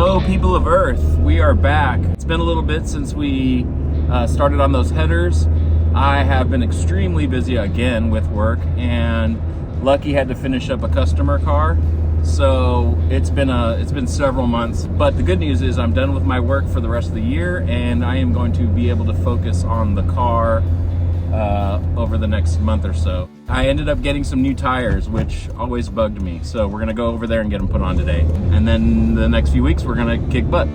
Hello, people of Earth. We are back. It's been a little bit since we started on those headers. I have been extremely busy again with work, and Lucky had to finish up a customer car. So it's been several months. But the good news is I'm done with my work for the rest of the year, and I am going to be able to focus on the car over the next month or so. I ended up getting some new tires, which always bugged me. So we're gonna go over there and get them put on today. And then the next few weeks, we're gonna kick butt.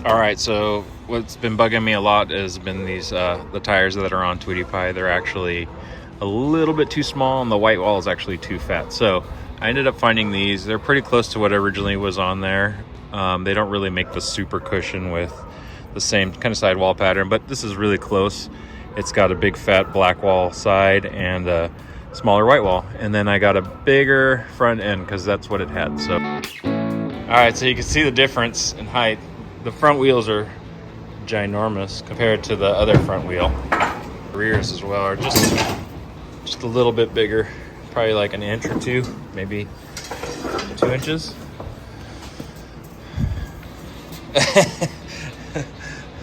All right, so what's been bugging me a lot has been these the tires that are on Tweedy Pie. They're actually a little bit too small, and the white wall is actually too fat. So I ended up finding these. They're pretty close to what originally was on there. They don't really make the super cushion with the same kind of sidewall pattern, but this is really close. It's got a big fat black wall side and a smaller white wall. And then I got a bigger front end because that's what it had. So, all right, so you can see the difference in height. The front wheels are ginormous compared to the other front wheel. The rears as well are just a little bit bigger, probably like an inch or two, maybe 2 inches.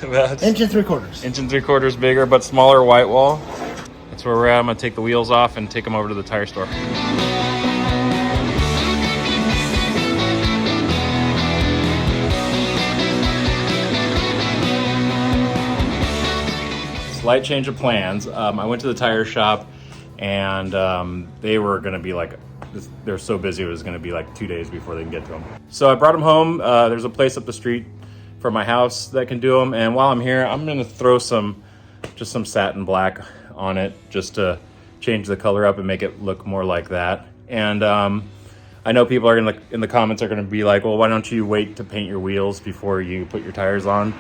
About inch and 3/4. Inch and 3/4 bigger, but smaller white wall. That's where we're at. I'm gonna take the wheels off and take them over to the tire store. Slight change of plans. I went to the tire shop, and they were gonna be like, they're so busy it was gonna be like 2 days before they can get to them. So I brought them home. There's a place up the street from my house that can do them, and while I'm here, I'm gonna throw just some satin black on it just to change the color up and make it look more like that. And I know people are in the comments are gonna be like, well, why don't you wait to paint your wheels before you put your tires on?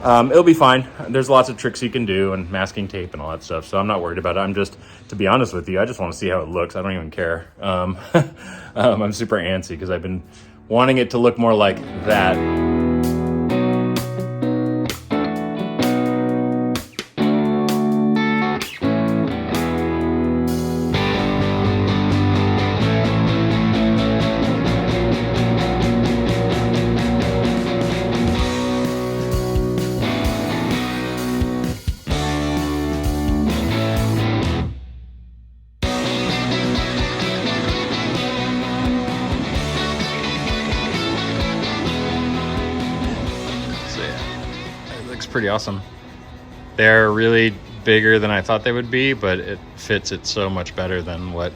It'll be fine. There's lots of tricks you can do and masking tape and all that stuff, so I'm not worried about it. To be honest with you, I just want to see how it looks. I don't even care. I'm super antsy because I've been wanting it to look more like that. Pretty awesome. They're really bigger than I thought they would be, but it fits it so much better than what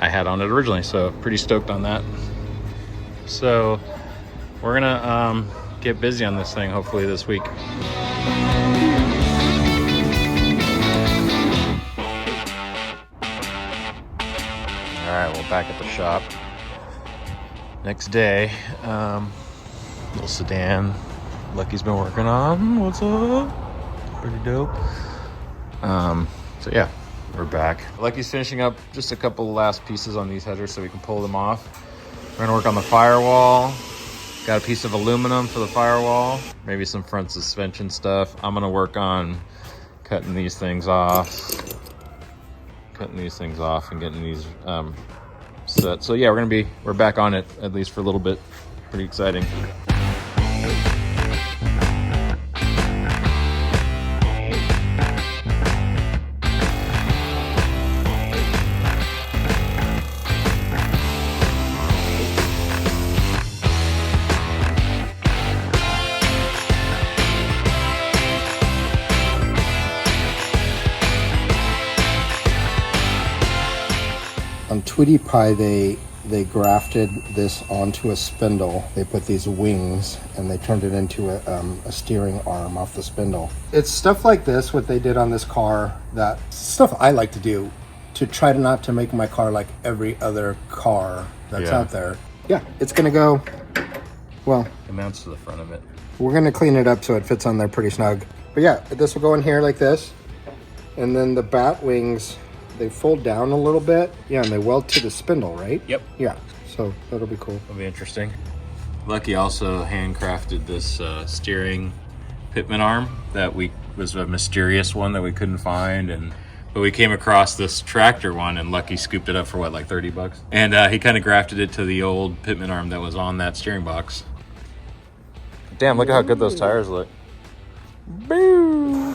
I had on it originally, so pretty stoked on that. So we're gonna get busy on this thing hopefully this week. All right, we're back at the shop. Next day, little sedan Lucky's been working on. What's up? Pretty dope. So yeah, we're back. Lucky's finishing up just a couple last pieces on these headers so we can pull them off. We're gonna work on the firewall. Got a piece of aluminum for the firewall. Maybe some front suspension stuff. I'm gonna work on cutting these things off. And getting these set. So yeah, we're back on it at least for a little bit. Pretty exciting. On Tweedy Pie, they grafted this onto a spindle. They put these wings and they turned it into a steering arm off the spindle. It's stuff like this, what they did on this car, that stuff I like to do to try not to make my car like every other car that's out there. Yeah, it's gonna go, well. It mounts to the front of it. We're gonna clean it up so it fits on there pretty snug. But yeah, this will go in here like this. And then the bat wings, they fold down a little bit. Yeah, and they weld to the spindle, right? Yep. Yeah, so that'll be cool. That'll be interesting. Lucky also handcrafted this steering pitman arm that we was a mysterious one that we couldn't find, but we came across this tractor one, and Lucky scooped it up for what, like $30? And he kind of grafted it to the old pitman arm that was on that steering box. Damn, look at how good those tires look. Boo!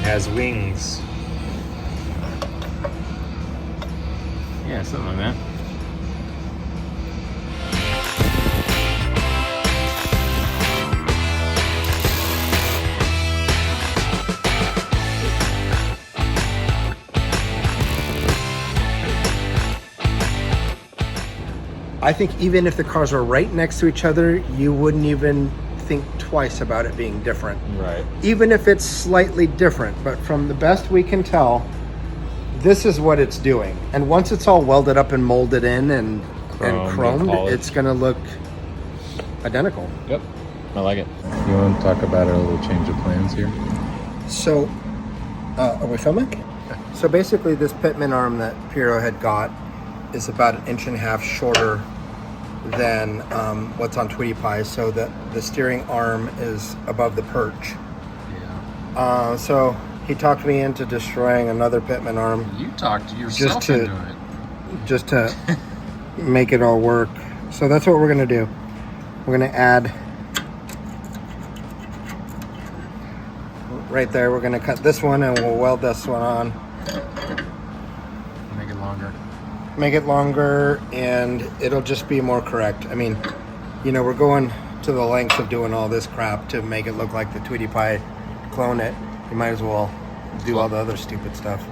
Has wings. Yeah, something like that. I think even if the cars were right next to each other, you wouldn't even think twice about it being different. Right. Even if it's slightly different, but from the best we can tell, this is what it's doing. And once it's all welded up and molded in and chromed, it's gonna look identical. Yep, I like it. You want to talk about a little change of plans here? So, are we filming? So basically this pitman arm that Piero had got is about 1.5 inches shorter than what's on Tweedy Pie, so that the steering arm is above the perch. Yeah. So he talked me into destroying another pitman arm. You talked yourself into it. Just to make it all work. So that's what we're gonna do. We're gonna add right there. We're gonna cut this one and we'll weld this one on. Make it longer. Make it longer, and it'll just be more correct. I mean, you know, we're going to the lengths of doing all this crap to make it look like the Tweedy Pie, clone it. You might as well do all the other stupid stuff.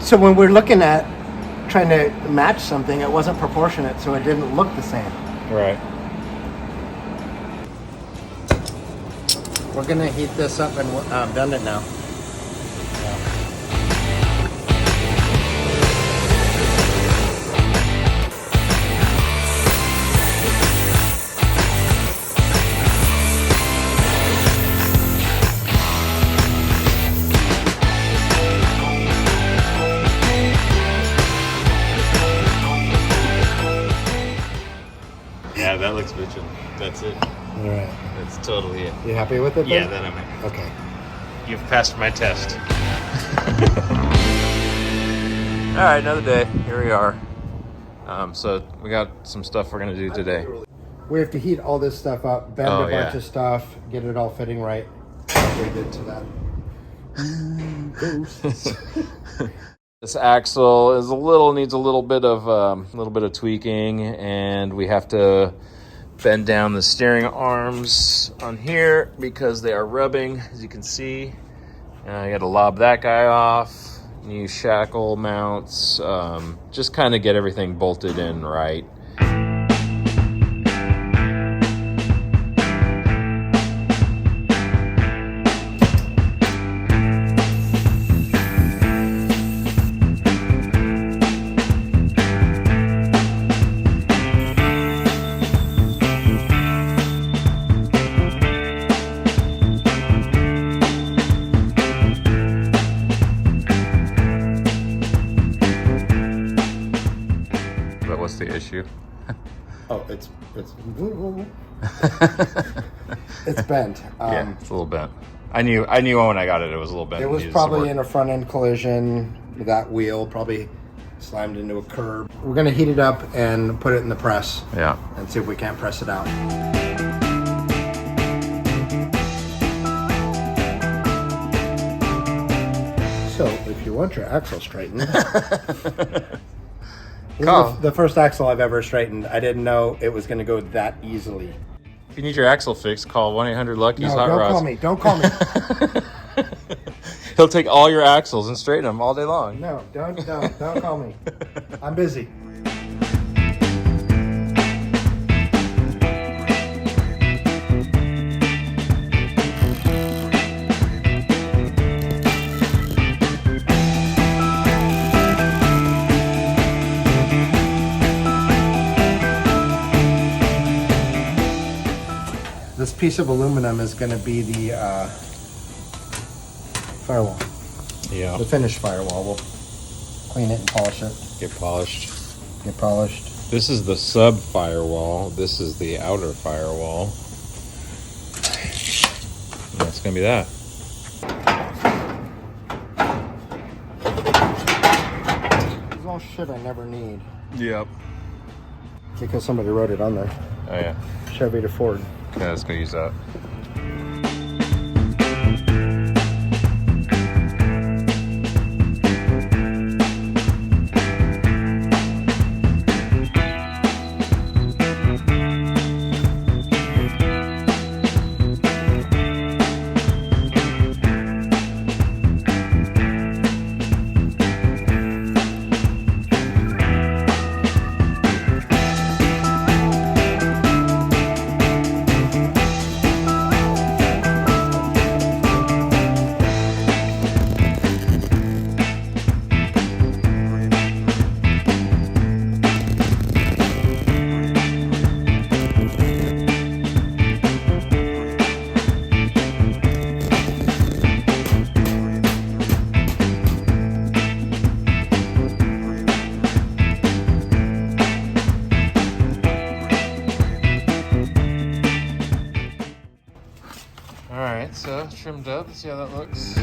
So when we're looking at trying to match something, it wasn't proportionate, so it didn't look the same. Right. We're gonna heat this up and bend it now. Yeah, that looks bitchin'. That's it. All right. That's totally it. You happy with it then? Yeah, then I'm in. Okay. You've passed my test. All right, another day. Here we are. So we got some stuff we're gonna do today. We have to heat all this stuff up, bend a bunch yeah. of stuff, get it all fitting right. We did to that. Ghosts. This axle is needs a little bit of tweaking, and we have to bend down the steering arms on here because they are rubbing, as you can see. I got to lob that guy off, new shackle mounts, just kind of get everything bolted in right. What's the issue? Oh, it's it's bent. Yeah, it's a little bent. I knew when I got it, it was a little bent. It was probably in a front end collision. That wheel probably slammed into a curb. We're gonna heat it up and put it in the press. Yeah. And see if we can't press it out. want your axle straightened. Call. The first axle I've ever straightened. I didn't know it was going to go that easily. If you need your axle fixed, call 1-800-LUCKY's Hot don't Rods. call me. Don't call me. He'll take all your axles and straighten them all day long. No, don't call me. I'm busy. This piece of aluminum is going to be the firewall. Yeah. The finished firewall. We'll clean it and polish it. Get polished. Get polished. This is the sub firewall. This is the outer firewall. And that's going to be that. This is all shit I never need. Yep. Because somebody wrote it on there. Oh, yeah. Chevy to Ford. Okay, let's go use that. Alright, so trimmed up. Let's see how that looks.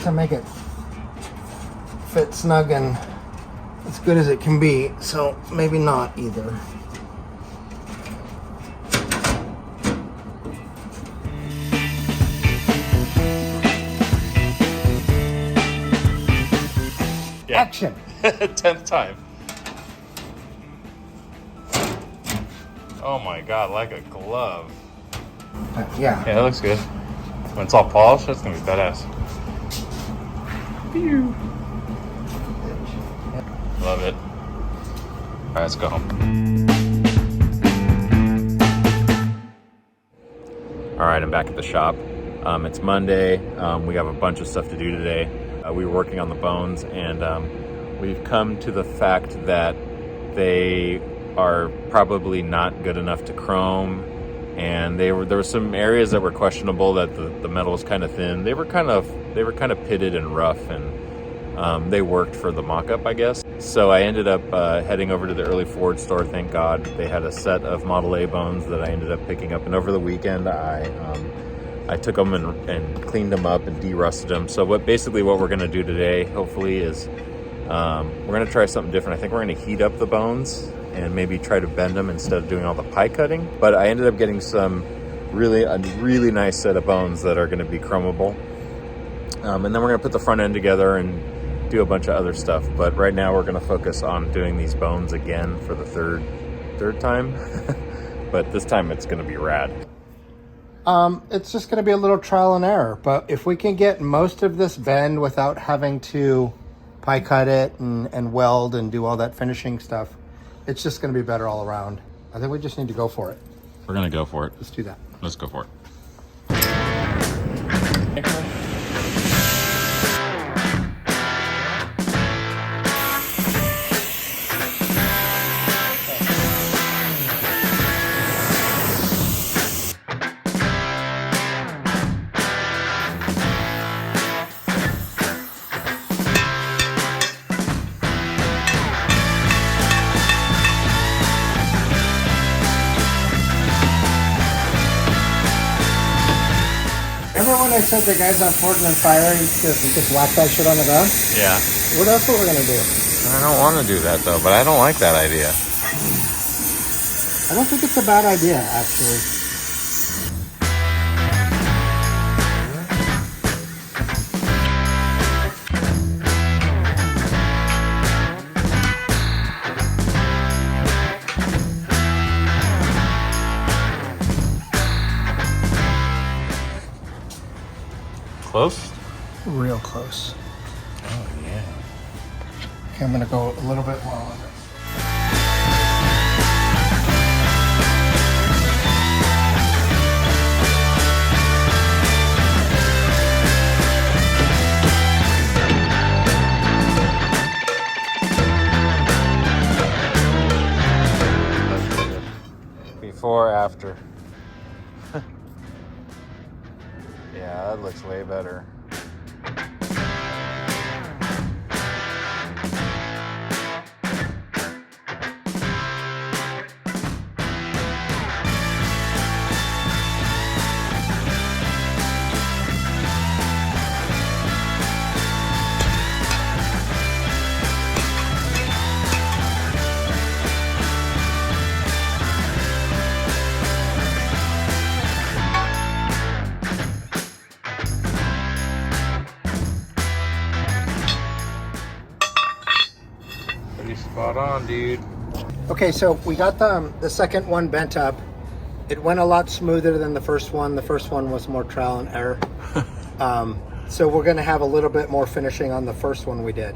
To make it fit snug and as good as it can be, so maybe not either. Yeah. Action! 10th time. Oh my god, like a glove. Yeah. Yeah, that looks good. When it's all polished, that's gonna be badass. Love it. All right, let's go home. All right, I'm back at the shop. It's Monday. We have a bunch of stuff to do today. We were working on the bones, and we've come to the fact that they are probably not good enough to chrome, and there were some areas that were questionable, that the metal was kind of thin. They were kind of pitted and rough, and they worked for the mock-up, I guess. So I ended up heading over to the early Ford store. Thank God they had a set of Model A bones that I ended up picking up, and over the weekend I took them and cleaned them up and de-rusted them. So what we're going to do today, hopefully, is we're going to try something different. I think we're going to heat up the bones and maybe try to bend them instead of doing all the pie cutting. But I ended up getting a really nice set of bones that are going to be chromable. And then we're going to put the front end together and do a bunch of other stuff. But right now we're going to focus on doing these bones again for the third time. But this time it's going to be rad. It's just going to be a little trial and error. But if we can get most of this bend without having to pie cut it and weld and do all that finishing stuff, It's just going to be better all around. I think we just need to go for it. We're gonna go for it. Let's do that. Let's go for it. Remember when I said the guys on Forge and Fire, you just whack that shit on the ground? Yeah. What else are we gonna do? I don't want to do that though, but I don't like that idea. I don't think it's a bad idea, actually. Close? Real close. Oh yeah. Okay, I'm gonna go a little bit more on this. Before, after. Yeah, that looks way better. Spot on, dude. Okay, so we got the second one bent up. It went a lot smoother than the first one. The first one was more trial and error. So we're gonna have a little bit more finishing on the first one we did.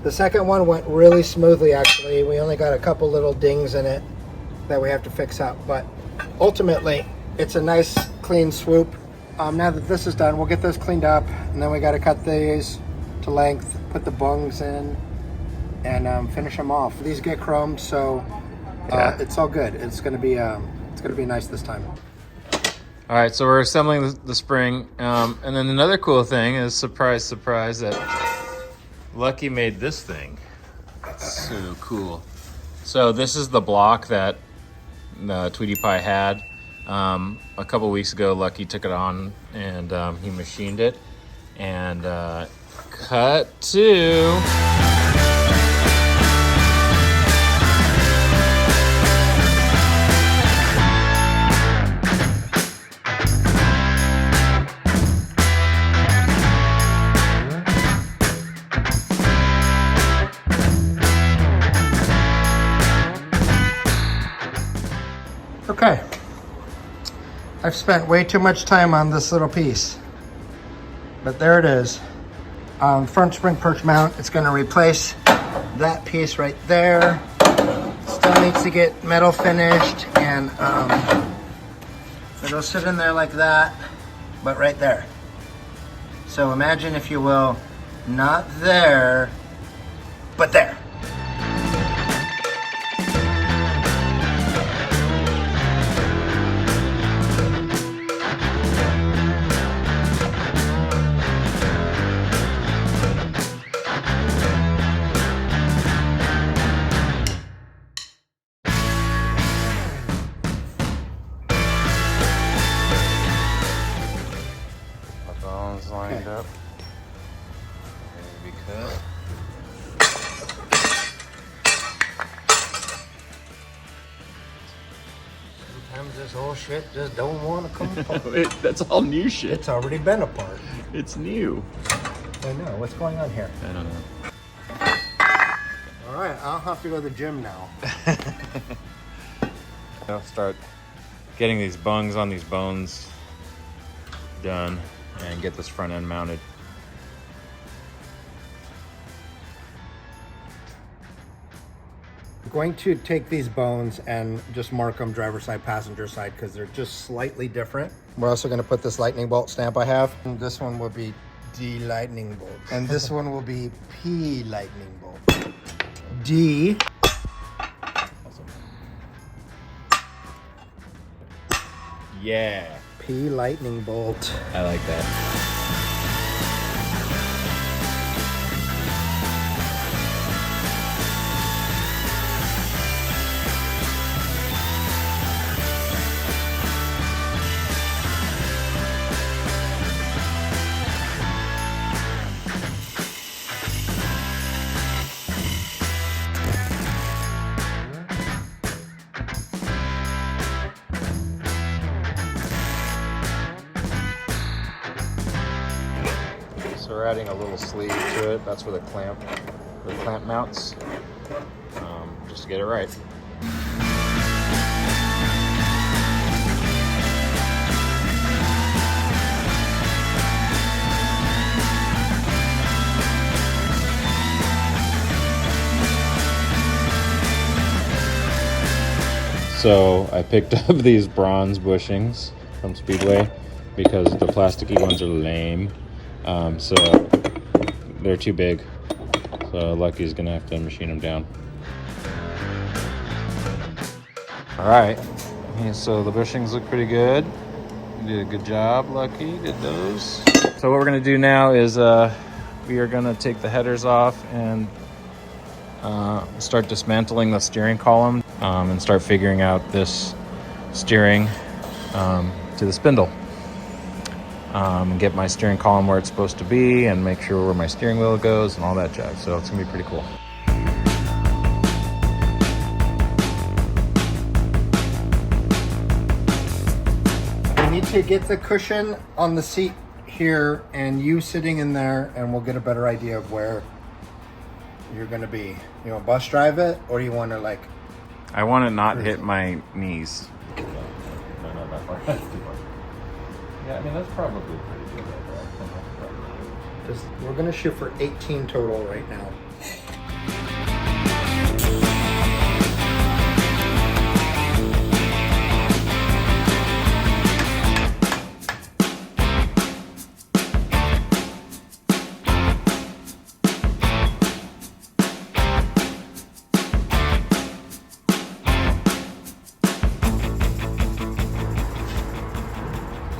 The second one went really smoothly, actually. We only got a couple little dings in it that we have to fix up, but ultimately it's a nice clean swoop. Now that this is done, we'll get those cleaned up, and then we got to cut these to length, put the bungs in, and finish them off. These get chromed, so it's all good. It's gonna be nice this time. All right, so we're assembling the spring, and then another cool thing is, surprise, surprise, that Lucky made this thing. It's so cool. So this is the block that Tweedy Pie had. A couple weeks ago, Lucky took it on and he machined it, and cut to. Okay, I've spent way too much time on this little piece, but there it is. Front spring perch mount. It's going to replace that piece right there. Still needs to get metal finished, and it'll sit in there like that, but right there. So imagine, if you will, not there, but there. Lined up, ready to be cut. Sometimes this whole shit just don't want to come apart. That's all new shit. It's already been apart. It's new. I know. What's going on here? I don't know. All right, I'll have to go to the gym now. I'll start getting these bungs on these bones done and get this front end mounted. going to take these bones and just mark them driver side, passenger side, because they're just slightly different. We're also going to put this lightning bolt stamp I have. And this one will be D lightning bolt. And this one will be P lightning bolt. D. Awesome. Yeah. P lightning bolt. I like that. So we're adding a little sleeve to it. That's where the clamp mounts, just to get it right. So I picked up these bronze bushings from Speedway because the plasticky ones are lame. So they're too big. So Lucky's gonna have to machine them down. All right, yeah, so the bushings look pretty good. You did a good job, Lucky, did those. So what we're gonna do now is we are gonna take the headers off and start dismantling the steering column and start figuring out this steering to the spindle. Get my steering column where it's supposed to be and make sure where my steering wheel goes and all that jazz. So it's gonna be pretty cool. We need to get the cushion on the seat here and you sitting in there, and we'll get a better idea of where you're gonna be. You want to bus drive it, or do you want to like? I want to not hit my knees. No, not that far. That's too far. Yeah, I mean, that's probably pretty good. Just, we're gonna shoot for 18 total right now.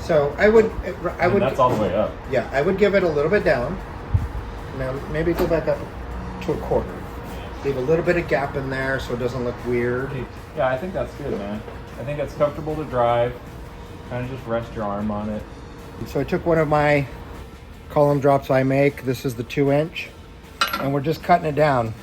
So I would. That's all the way up. Yeah, I would give it a little bit down. Now maybe go back up to a quarter. Leave a little bit of gap in there so it doesn't look weird. Yeah, I think that's good, man. I think it's comfortable to drive. Kind of just rest your arm on it. So I took one of my column drops I make. This is the 2-inch, and we're just cutting it down.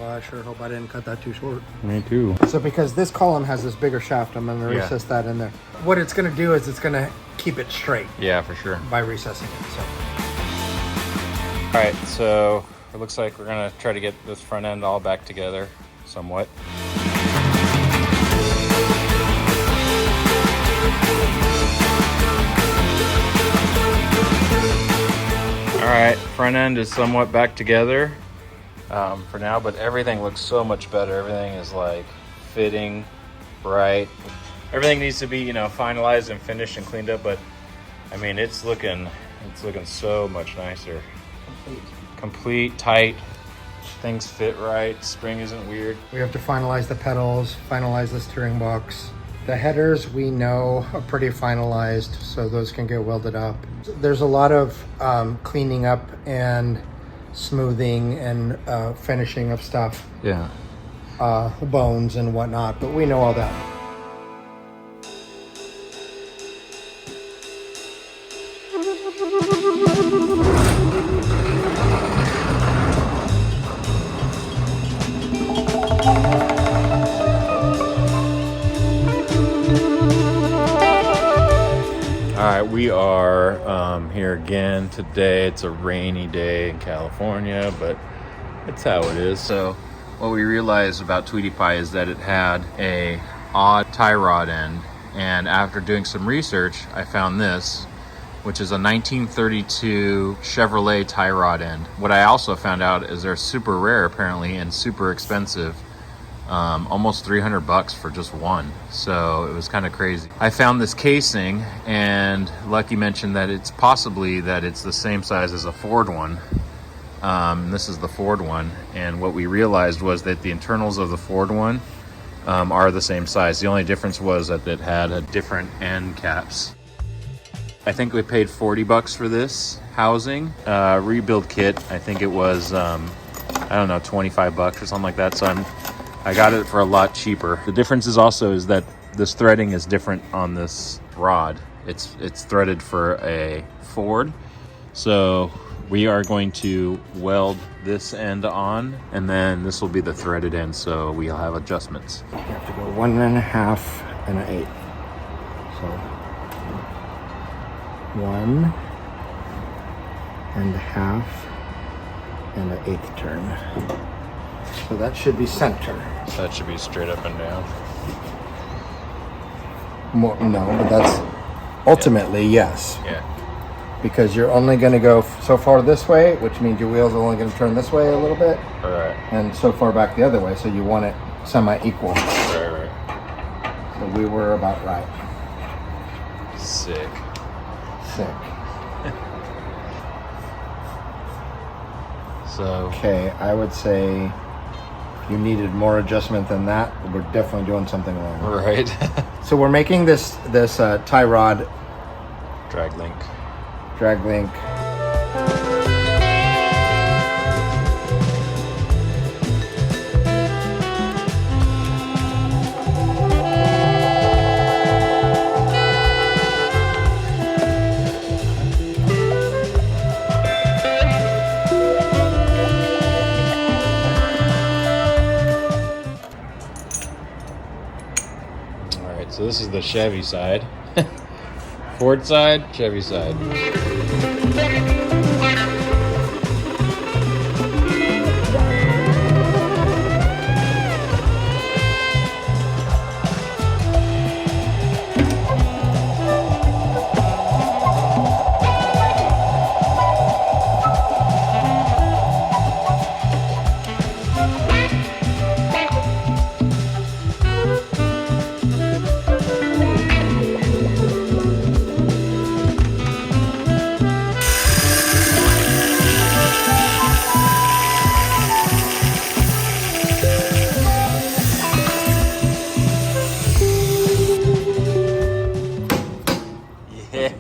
I sure hope I didn't cut that too short. Me too. So because this column has this bigger shaft, I'm going to recess that in there. What it's going to do is it's going to keep it straight. Yeah, for sure. By recessing it. So. All right, so it looks like we're going to try to get this front end all back together somewhat. All right, front end is somewhat back together. For now, but everything looks so much better. Everything is like fitting right. Everything needs to be, you know, finalized and finished and cleaned up, but I mean, it's looking so much nicer. Complete, tight. Things fit right. Spring isn't weird. We have to finalize the pedals, finalize the steering box. The headers we know are pretty finalized, so those can get welded up. There's a lot of cleaning up and smoothing and finishing of stuff. Yeah. Bones and whatnot, but we know all that. All right, we are here again today. It's a rainy day in California, but it's how it is. So what we realized about Tweedy Pie is that it had a odd tie rod end, and after doing some research, I found this. which is a 1932 Chevrolet tie rod end. What I also found out is they're super rare apparently and super expensive. Almost 300 bucks for just one. So it was kind of crazy. I found this casing, and Lucky mentioned that it's possibly that it's the same size as a Ford one. This is the Ford one, and what we realized was that the internals of the Ford one are the same size. The only difference was that it had a different end caps. I think we paid 40 bucks for this housing rebuild kit. I think it was I don't know, 25 bucks or something like that. So I got it for a lot cheaper. The difference is also is that this threading is different on this rod. It's threaded for a Ford. So we are going to weld this end on, and then this will be the threaded end, so we'll have adjustments. You have to go 1.5 and an 1/8. So 1.5 and an 1/8 turn. So that should be center. So that should be straight up and down. More, no, but that's ultimately yes. Yeah. Because you're only going to go so far this way, which means your wheels are only going to turn this way a little bit. All right. And so far back the other way, so you want it semi-equal. Right. So we were about right. Sick. So. Okay, I would say if you needed more adjustment than that, we're definitely doing something wrong. Right. So we're making this tie rod Drag link. All right, so this is the Chevy side. Ford side, Chevy side.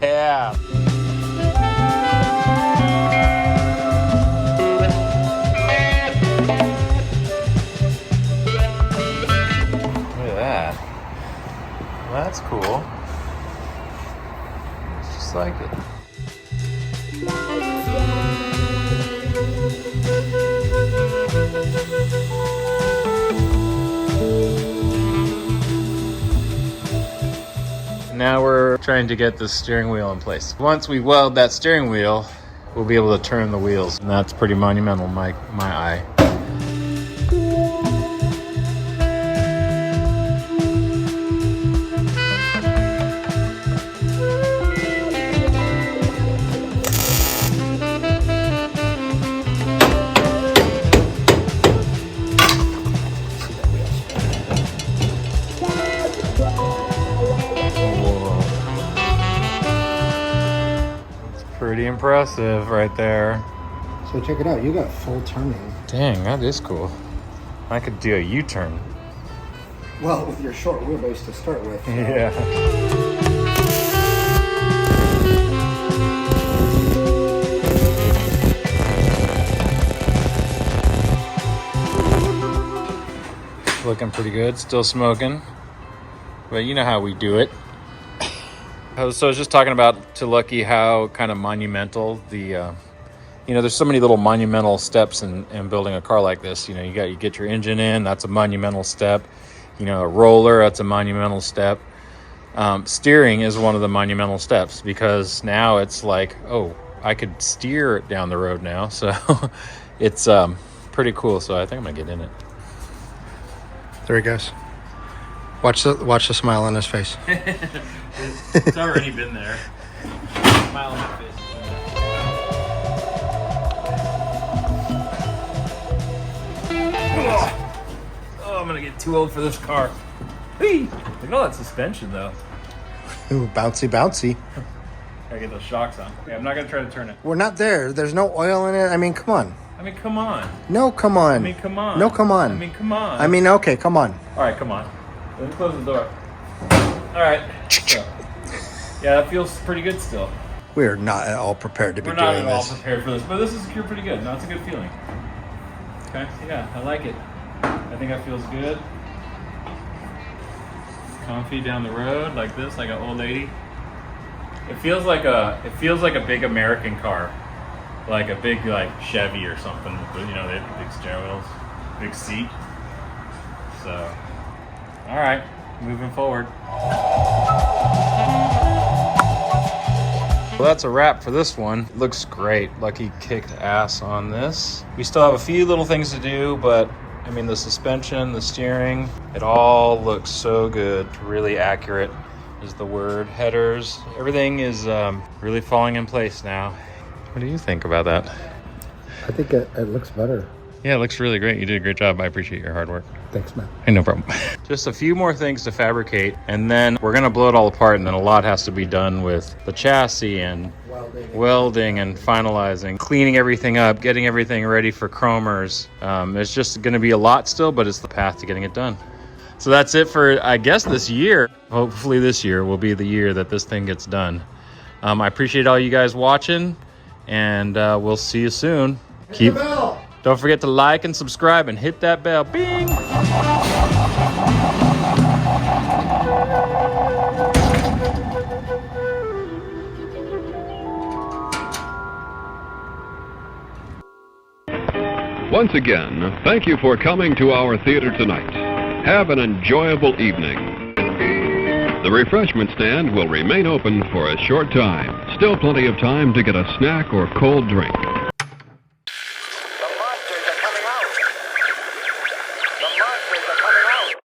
Yeah. Look at that. Well, that's cool. It's just like it. Now we're trying to get the steering wheel in place. Once we weld that steering wheel, we'll be able to turn the wheels, and that's pretty monumental in my eye. Pretty impressive right there. So check it out, you got full turning. Dang, that is cool. I could do a U-turn. Well, with your short wheelbase to start with. Yeah. Looking pretty good, still smoking. But you know how we do it. So I was just talking about to Lucky how kind of monumental the, there's so many little monumental steps in building a car like this. You know, you get your engine in, that's a monumental step. You know, a roller, that's a monumental step. Steering is one of the monumental steps because now it's like, oh, I could steer down the road now. So it's pretty cool. So I think I'm gonna get in it. There he goes. Watch the smile on his face. It's already been there. smile on my face. Oh, I'm gonna get too old for this car. Hey, look at all that suspension though. Ooh, bouncy, bouncy. Gotta get those shocks on. Okay, I'm not gonna try to turn it. We're not there. There's no oil in it. I mean, come on. I mean, come on. No, come on. I mean, come on. No, come on. I mean, come on. I mean, okay, come on. All right, come on. Let me close the door. All right. So, yeah, that feels pretty good still. We're not at all prepared to be We're not doing at all this. prepared for this, but this is pretty good. No, it's a good feeling. Okay, yeah, I like it. I think that feels good. Comfy down the road like this, like an old lady. It feels like a big American car, like a big like Chevy or something. But you know, they have big steering wheels, big seat. So, all right, moving forward. Well, that's a wrap for this one. Looks great. Lucky kicked ass on this. We still have a few little things to do, but I mean, the suspension, the steering, it all looks so good. Really accurate is the word. Headers, everything is really falling in place now. What do you think about that? I think it looks better. Yeah, it looks really great. You did a great job. I appreciate your hard work. Thanks, man. Hey, no problem. Just a few more things to fabricate, and then we're gonna blow it all apart, and then a lot has to be done with the chassis and welding and finalizing, cleaning everything up, getting everything ready for chromers. It's just gonna be a lot still, but it's the path to getting it done. So that's it for, I guess, this year. Hopefully this year will be the year that this thing gets done. I appreciate all you guys watching, and we'll see you soon. Don't forget to like and subscribe and hit that bell. Bing! Once again, thank you for coming to our theater tonight. Have an enjoyable evening. The refreshment stand will remain open for a short time. Still plenty of time to get a snack or cold drink.